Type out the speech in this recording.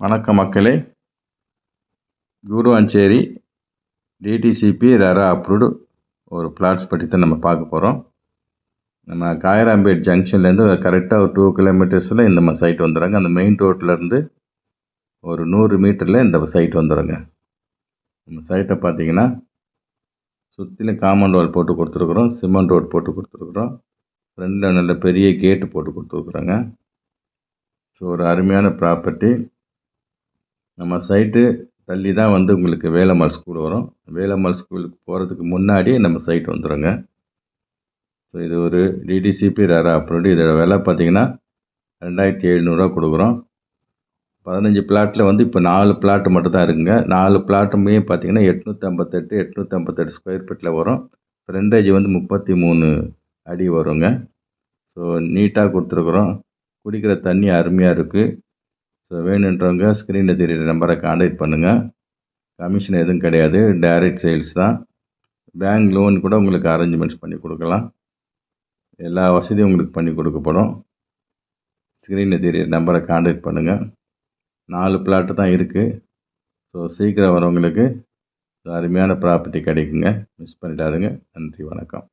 வணக்கம் மக்களே. Guduvanchery DTCP RERA approved ஒரு பிளாட்ஸ் பற்றி தான் நம்ம பார்க்க போகிறோம். நம்ம காயராம்பேட் ஜங்ஷன்லேருந்து கரெக்டாக ஒரு 2 கிலோமீட்டர்ஸில் இந்த சைட் வந்துடுங்க. அந்த மெயின் ரோட்லேருந்து ஒரு 100 மீட்டரில் இந்த சைட் வந்துடுங்க. நம்ம சைட்டை பார்த்தீங்கன்னா சுற்றிலும் காம்பவுண்ட் வால் போட்டு கொடுத்துருக்குறோம், சிமெண்ட் ரோட் போட்டு கொடுத்துருக்குறோம், ஃப்ரண்டில் நல்ல பெரிய கேட்டு போட்டு கொடுத்துருக்குறோங்க. ஸோ ஒரு அருமையான ப்ராப்பர்ட்டி. நம்ம சைட்டு தள்ளி தான் உங்களுக்கு வேலம்மாள் ஸ்கூல் வரும். வேலம்மாள் ஸ்கூலுக்கு போகிறதுக்கு முன்னாடி நம்ம சைட் வந்துடுங்க. ஸோ இது ஒரு டிடிசிபி ரெரா அப்ரூவ்டு. இதோட விலை பார்த்தீங்கன்னா 2700 கொடுக்குறோம். 15 பிளாட்டில் இப்போ 4 பிளாட் மட்டும் தான் இருக்குங்க. 4 பிளாட்டுமே பார்த்தீங்கன்னா 858 ஸ்கொயர் ஃபீட்டில் வரும். ஃப்ரண்டேஜ் 33 அடி வருங்க. ஸோ நீட்டாக கொடுத்துருக்குறோம். குடிக்கிற தண்ணி அருமையாக இருக்குது. ஸோ வேணுன்றவங்க ஸ்க்ரீனில் தெரியுற நம்பரை கான்டாக்ட் பண்ணுங்கள். கமிஷன் எதுவும் கிடையாது, டைரக்ட் சேல்ஸ் தான். பேங்க் லோன் கூட உங்களுக்கு அரேஞ்ச்மெண்ட்ஸ் பண்ணி கொடுக்கலாம். எல்லா வசதியும் உங்களுக்கு பண்ணி கொடுக்கப்படும். ஸ்க்ரீனில் தெரியுற நம்பரை கான்டாக்ட் பண்ணுங்கள். 4 பிளாட்டு தான் இருக்குது. ஸோ சீக்கிரம் வரவங்களுக்கு அருமையான ப்ராப்பர்ட்டி கிடைக்குங்க. மிஸ் பண்ணிடாதுங்க. நன்றி, வணக்கம்.